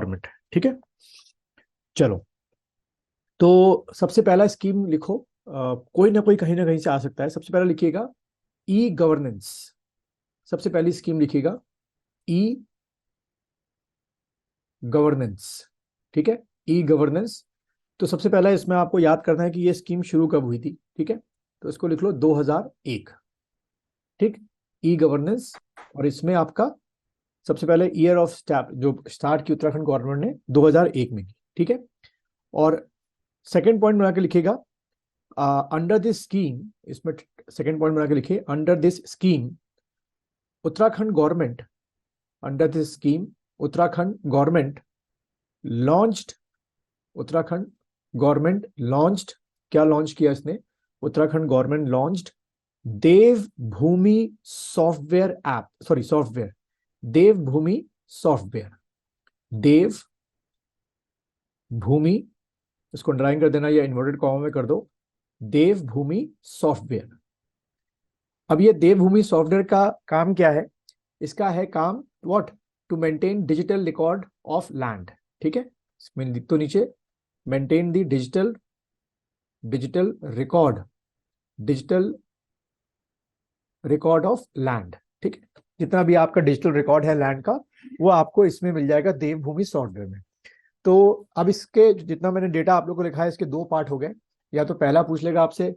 Government, ठीक है। चलो, तो सबसे पहला स्कीम लिखो, कोई ना कोई कहीं ना कहीं से आ सकता है। सबसे पहला लिखिएगा ई गवर्नेंस। सबसे पहली स्कीम लिखिएगा ई गवर्नेंस, ठीक है, ई गवर्नेंस। तो सबसे पहला इसमें आपको याद करना है कि ये स्कीम शुरू कब हुई थी, ठीक है। तो इसको लिख लो 2001, ठीक, ई गवर्नेंस। और इसमें आपका सबसे पहले ईयर ऑफ स्टार्ट जो स्टार्ट की उत्तराखंड गवर्नमेंट ने 2001 में की, ठीक है। और सेकंड पॉइंट बना के लिखिएगा अंडर दिस स्कीम, इसमें सेकंड पॉइंट बना के लिखिए under this scheme Uttarakhand government, under this scheme Uttarakhand government launched, Uttarakhand government launched, क्या लॉन्च किया इसने, उत्तराखंड गवर्नमेंट लॉन्च्ड देव भूमि सॉफ्टवेयर ऐप, सॉरी सॉफ्टवेयर, देव भूमि सॉफ्टवेयर, देव भूमि, इसको अंडरलाइन कर देना या इन्वर्टेड कॉमा में कर दो, देव भूमि सॉफ्टवेयर। अब ये देवभूमि सॉफ्टवेयर का काम क्या है, इसका है काम what, to maintain digital record of land, ठीक है। इसमें लिख तो नीचे maintain the digital digital record, digital record of land, ठीक है। जितना भी आपका डिजिटल रिकॉर्ड है लैंड का, वो आपको इसमें मिल जाएगा देवभूमि सॉफ्टवेयर में। तो अब इसके जितना मैंने डेटा आप लोग को लिखा है, इसके दो पार्ट हो गए। या तो पहला पूछ लेगा आपसे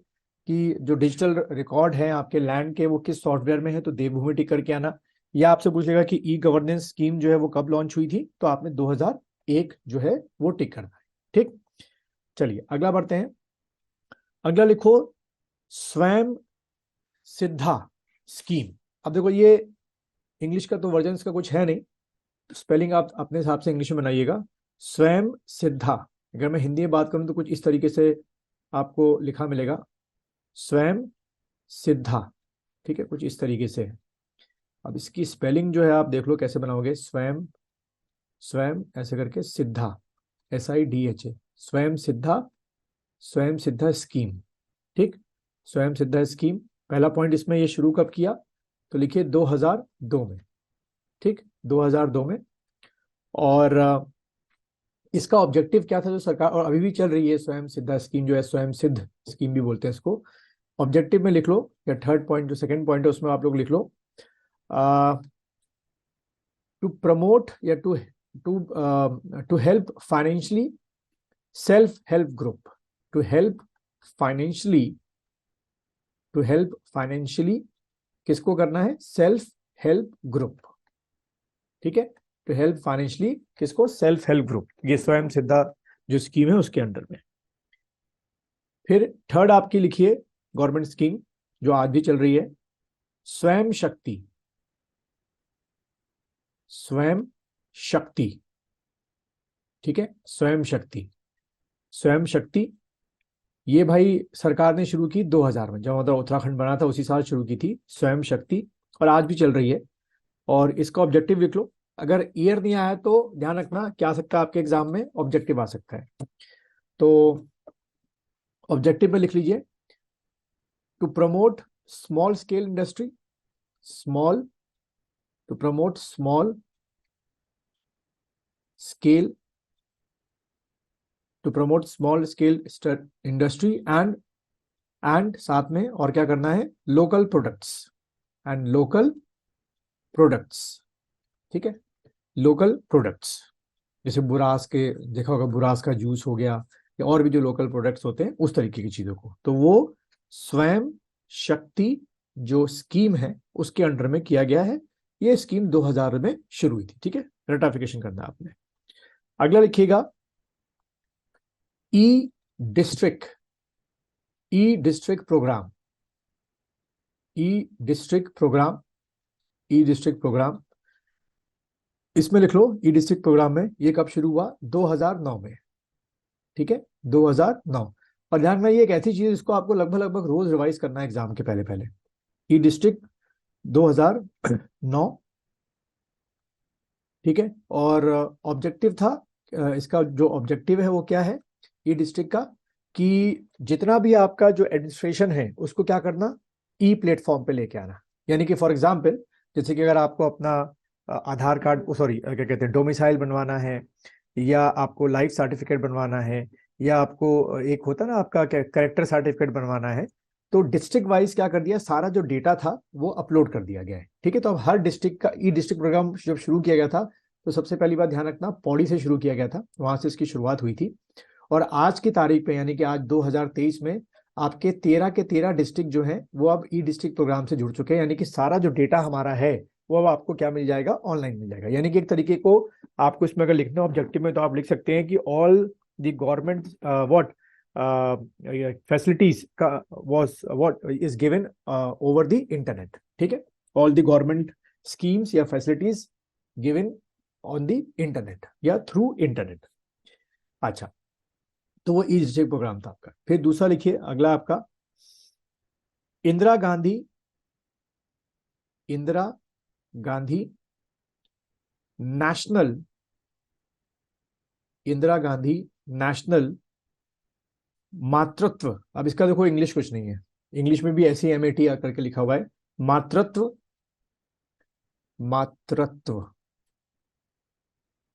कि जो डिजिटल रिकॉर्ड है आपके लैंड के वो किस सॉफ्टवेयर में है, तो देवभूमि टिक करके आना। या आपसे पूछ लेगा कि ई गवर्नेंस स्कीम जो है वो कब लॉन्च हुई थी, तो आपने 2001 जो है वो टिक करना है, ठीक। चलिए अगला बढ़ते हैं। अगला लिखो स्वयं सिद्धा स्कीम। अब देखो ये इंग्लिश का तो वर्जन का कुछ है नहीं, स्पेलिंग आप अपने हिसाब से इंग्लिश में बनाइएगा। स्वयं सिद्धा, अगर मैं हिंदी में बात करूं तो कुछ इस तरीके से आपको लिखा मिलेगा, स्वयं सिद्धा, ठीक है, कुछ इस तरीके से। अब इसकी स्पेलिंग जो है आप देख लो कैसे बनाओगे, स्वयं, स्वयं ऐसे करके सिद्धा, SIDHA, स्वयं सिद्धा, स्वयं सिद्धा स्कीम, ठीक, स्वयं सिद्धा स्कीम। पहला पॉइंट इसमें ये शुरू कब किया, तो लिखिए 2002 में, ठीक, 2002 में। और इसका ऑब्जेक्टिव क्या था जो सरकार, और अभी भी चल रही है स्वयं सिद्धा स्कीम जो है, स्वयं सिद्ध स्कीम भी बोलते हैं इसको। ऑब्जेक्टिव में लिख लो, या थर्ड पॉइंट जो सेकंड पॉइंट है उसमें आप लोग लिख लो, टू प्रमोट या to help financially self help group, to help financially, to help financially किसको करना है, सेल्फ हेल्प ग्रुप, ठीक है। टू हेल्प फाइनेंशियली किसको, सेल्फ हेल्प ग्रुप, ये स्वयं सिद्धा जो स्कीम है उसके अंडर में। फिर थर्ड आपकी लिखिए गवर्नमेंट स्कीम जो आज भी चल रही है, स्वयं शक्ति, स्वयं शक्ति, ठीक है, स्वयं शक्ति, स्वयं शक्ति। ये भाई सरकार ने शुरू की 2000 में, जब मतलब उत्तराखंड बना था उसी साल शुरू की थी स्वयं शक्ति, और आज भी चल रही है। और इसका ऑब्जेक्टिव लिख लो, अगर ईयर नहीं आया तो ध्यान रखना क्या आ सकता है आपके एग्जाम में, ऑब्जेक्टिव आ सकता है। तो ऑब्जेक्टिव में लिख लीजिए, to promote small scale industry, small, to promote small scale, to promote small scale industry and साथ में और क्या करना है, local products, and local products, ठीक है, लोकल प्रोडक्ट्स। जैसे बुरास के देखा होगा, बुरास का जूस हो गया, या और भी जो लोकल प्रोडक्ट्स होते हैं उस तरीके की चीजों को, तो वो स्वयं शक्ति जो स्कीम है उसके अंडर में किया गया है। ये स्कीम 2000 में शुरू हुई थी, ठीक है, रेटाफिकेशन करना है आपने। अगला लिखिएगा ई डिस्ट्रिक्ट, ई डिस्ट्रिक्ट प्रोग्राम, ई डिस्ट्रिक्ट प्रोग्राम, ई डिस्ट्रिक्ट प्रोग्राम। इसमें लिख लो ई डिस्ट्रिक्ट प्रोग्राम में ये कब शुरू हुआ, 2009 में, ठीक है, 2009। और ध्यान में ये एक ऐसी चीज इसको आपको लगभग लगभग रोज रिवाइज करना है एग्जाम के पहले पहले। ई डिस्ट्रिक्ट 2009, ठीक है। और ऑब्जेक्टिव था, इसका जो ऑब्जेक्टिव है वो क्या है ई डिस्ट्रिक्ट का, कि जितना भी आपका जो एडमिनिस्ट्रेशन है उसको क्या करना, ई प्लेटफॉर्म पे लेके आना। यानी कि फॉर एग्जाम्पल, जैसे कि अगर आपको अपना आधार कार्ड, सॉरी क्या कहते हैं, डोमिसाइल बनवाना है, या आपको लाइफ सर्टिफिकेट बनवाना है, या आपको एक होता है ना आपका कैरेक्टर सर्टिफिकेट बनवाना है, तो डिस्ट्रिक्ट वाइज क्या कर दिया, सारा जो डेटा था वो अपलोड कर दिया गया है। ठीक है, तो अब हर डिस्ट्रिक्ट का ई डिस्ट्रिक्ट प्रोग्राम जब शुरू किया गया था, तो सबसे पहली बात ध्यान रखना, पौड़ी से शुरू किया गया था, वहां से इसकी शुरुआत हुई थी। और आज की तारीख पे, यानी कि आज 2023 में, आपके 13 के 13 डिस्ट्रिक्ट जो हैं वो अब ई डिस्ट्रिक्ट प्रोग्राम से जुड़ चुके हैं, यानी कि सारा जो डेटा हमारा है वो अब आपको क्या मिल जाएगा, ऑनलाइन मिल जाएगा। यानी कि एक तरीके को आपको इसमें अगर लिखना ऑब्जेक्टिव में, तो आप लिख सकते हैं कि all the government what facilities का was what is given over the internet. ठीक है, ऑल द गवर्नमेंट स्कीम्स या facilities given on the internet या थ्रू इंटरनेट। अच्छा, तो वो ई डिस्ट्रिक्ट प्रोग्राम था आपका। फिर दूसरा लिखिए, अगला आपका इंदिरा गांधी, इंदिरा गांधी नेशनल, इंदिरा गांधी नेशनल मातृत्व। अब इसका देखो इंग्लिश कुछ नहीं है, इंग्लिश में भी ऐसे MAT करके लिखा हुआ है, मातृत्व, मातृत्व,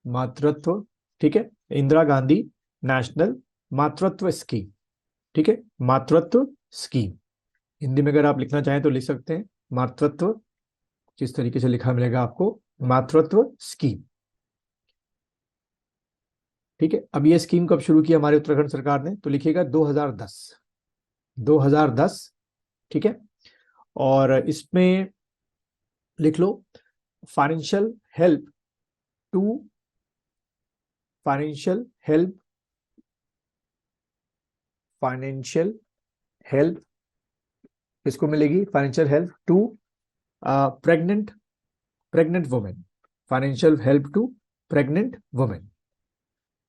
मातृत्व। ठीक है, इंदिरा गांधी नेशनल मातृत्व स्कीम। ठीक है, मातृत्व स्कीम। हिंदी में अगर आप लिखना चाहें तो लिख सकते हैं मातृत्व, किस तरीके से लिखा मिलेगा आपको, मातृत्व स्कीम। ठीक है, अब ये स्कीम कब शुरू की हमारे उत्तराखंड सरकार ने, तो लिखिएगा 2010, 2010। ठीक है, और इसमें लिख लो financial help to, financial help, financial help किसको मिलेगी, financial help to pregnant, pregnant women, financial help to pregnant women,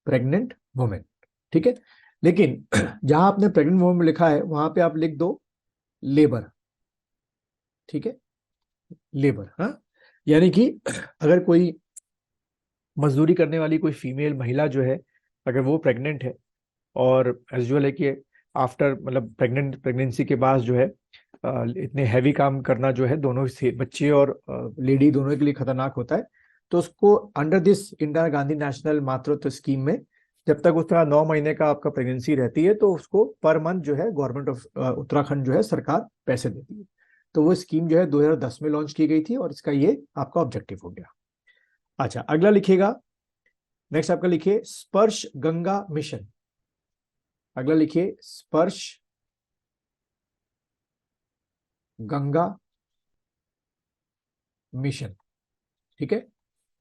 pregnant women. ठीक है, लेकिन जहां आपने प्रेग्नेंट वुमेन में लिखा है वहां पे आप लिख दो लेबर। ठीक है, लेबर, हाँ, यानी कि अगर कोई मजदूरी करने वाली कोई फीमेल महिला जो है, अगर वो प्रेग्नेंट है, और एज यूजुअल है कि आफ्टर मतलब प्रेगनेंसी के बाद जो है इतने हैवी काम करना जो है दोनों से बच्चे और लेडी दोनों के लिए खतरनाक होता है, तो उसको under this Indira Gandhi national मातृत्व स्कीम में, जब तक उसका 9 महीने का आपका प्रेगनेंसी रहती है, तो उसको पर मंथ जो है गवर्नमेंट ऑफ उत्तराखंड जो है सरकार पैसे देती है। तो वो स्कीम जो है 2010 में लॉन्च की गई थी, और इसका ये आपका ऑब्जेक्टिव हो गया। अच्छा, अगला लिखिएगा, नेक्स्ट आपका लिखिए स्पर्श गंगा मिशन। अगला लिखिए स्पर्श गंगा मिशन। ठीक है,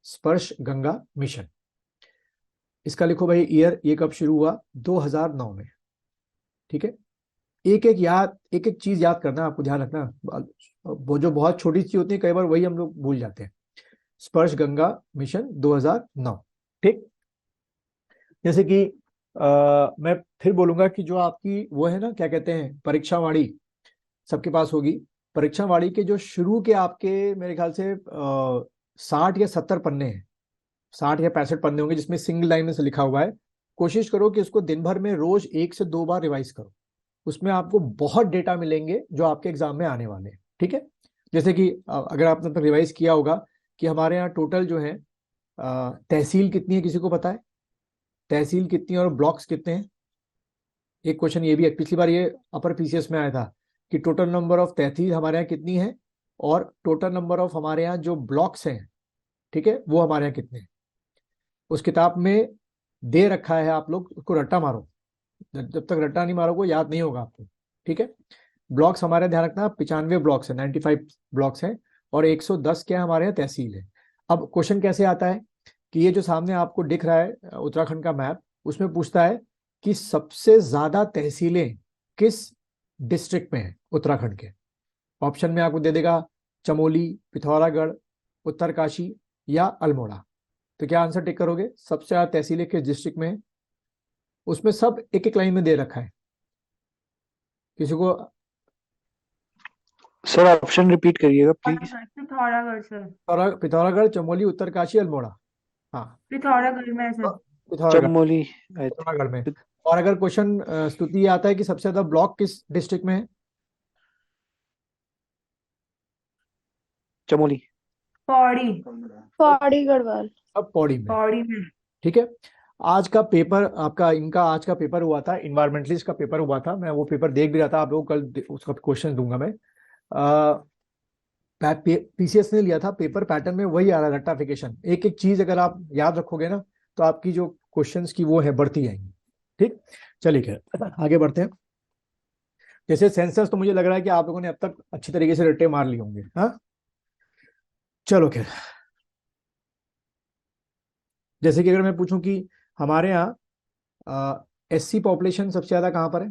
स्पर्श गंगा मिशन, इसका लिखो भाई ईयर, ये कब शुरू हुआ, 2009 में। ठीक है, एक एक चीज याद करना, आपको ध्यान रखना, वो जो बहुत छोटी चीज होती है कई बार वही हम लोग भूल जाते हैं। स्पर्श गंगा मिशन 2009। ठीक, जैसे कि मैं फिर बोलूंगा कि जो आपकी वो है ना, क्या कहते हैं, परीक्षा वाणी सबके पास होगी। परीक्षा वाणी के जो शुरू के आपके मेरे ख्याल से 60 या 70 पन्ने हैं, 60 या 65 पन्ने होंगे, जिसमें सिंगल लाइन में से लिखा हुआ है। कोशिश करो कि उसको दिन भर में रोज 1 से 2 बार रिवाइज करो, उसमें आपको बहुत डेटा मिलेंगे जो आपके एग्जाम में आने वाले हैं। ठीक है, जैसे कि अगर आपने तक रिवाइज किया होगा कि हमारे यहाँ टोटल जो है तहसील कितनी है, किसी को पता है तहसील कितनी है और ब्लॉक्स कितने हैं? एक क्वेश्चन ये भी है, पिछली बार ये अपर PCS में आया था कि टोटल नंबर ऑफ तहसील हमारे यहाँ कितनी है, और टोटल नंबर ऑफ हमारे यहाँ जो ब्लॉक्स हैं, ठीक है, वो हमारे यहाँ कितने हैं। उस किताब में दे रखा है, आप लोग उसको रट्टा मारो, जब तक रट्टा नहीं मारोगे याद नहीं होगा आपको। ठीक है, ब्लॉक्स हमारे ध्यान रखना 95 ब्लॉक्स है, 95 ब्लॉक्स हैं, और 110 क्या हमारे यहाँ तहसील है। अब क्वेश्चन कैसे आता है कि ये जो सामने आपको दिख रहा है उत्तराखंड का मैप, उसमें पूछता है कि सबसे ज्यादा तहसीलें किस डिस्ट्रिक्ट में है उत्तराखंड के। ऑप्शन में आपको दे देगा चमोली, पिथौरागढ़, उत्तरकाशी या अल्मोड़ा। तो क्या आंसर टिक करोगे, सबसे ज्यादा तहसीलें किस डिस्ट्रिक्ट में है? उसमें सब एक एक लाइन में दे रखा है, किसी को सर ऑप्शन रिपीट करिएगा प्लीज। पिथौरागढ़ सर। पिथौरागढ़, चमोली, उत्तरकाशी, अल्मोड़ा। हाँ, पिथौरागढ़ में है सर। पिथौरागढ़, चमोली पिथौरागढ़ में। और अगर क्वेश्चन स्तुति आता है कि सबसे ज्यादा ब्लॉक किस डिस्ट्रिक्ट में है? चमोली। पौड़ी पौड़ी गढ़वाल। अब पौड़ी में। पौड़ी में। ठीक है। आज का पेपर आपका, इनका आज का पेपर हुआ था, इन्वायरमेंटलिस्ट का पेपर हुआ था। मैं वो पेपर देख भी रहा था, आप लोगों को कल उसका क्वेश्चन दूंगा मैं। पीसीएस ने लिया था, पेपर पैटर्न में वही आ रहा है, रट्टाफिकेशन। एक एक चीज अगर आप याद रखोगे ना तो आपकी जो क्वेश्चंस की वो है बढ़ती जाएंगी। ठीक, चलिए खैर आगे बढ़ते हैं। जैसे सेंसस तो मुझे लग रहा है कि आप लोगों ने अब तक अच्छी तरीके से रट्टे मार लिए होंगे। हाँ, चलो खैर, जैसे कि अगर मैं पूछूं कि हमारे यहाँ एससी पॉपुलेशन सबसे ज्यादा कहाँ पर है?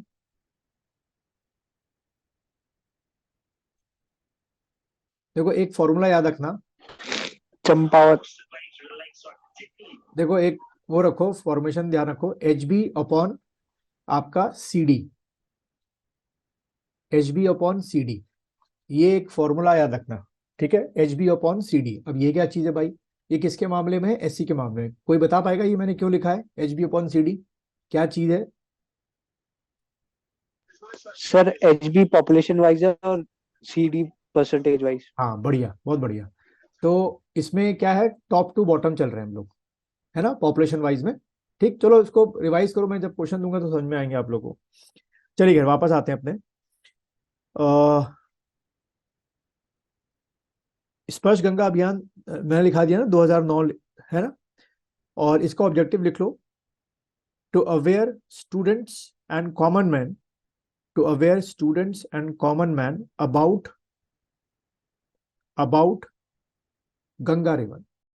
देखो एक फॉर्मूला याद रखना। चंपावत। देखो एक वो रखो, फॉर्मेशन ध्यान रखो, एच बी अपॉन आपका C D, H B upon C D, ये एक फॉर्मूला याद रखना। ठीक है, H B upon C D. अब ये क्या चीज है भाई? ये किसके मामले में है? एससी के मामले में। कोई बता पाएगा ये मैंने क्यों लिखा है H B upon C D? क्या चीज है? सर एचबी पॉपुलेशन वाइज है और सीडी परसेंटेज वाइज। हाँ बढ़िया, बहुत बढ़िया। तो इसमें क्या है, टॉप टू बॉटम चल रहे हैं हम लोग, है ना, पॉपुलेशन वाइज में। ठीक, चलो इसको रिवाइज करो, मैं जब क्वेश्चन दूंगा तो समझ में आएंगे आप लोगों को। चलिए घर वापस आते हैं अपने। स्पर्श गंगा अभियान मैंने लिखा दिया ना, 2009, है ना। और इसका ऑब्जेक्टिव लिख लो, to aware students and common man, to aware students and common man about Ganga river.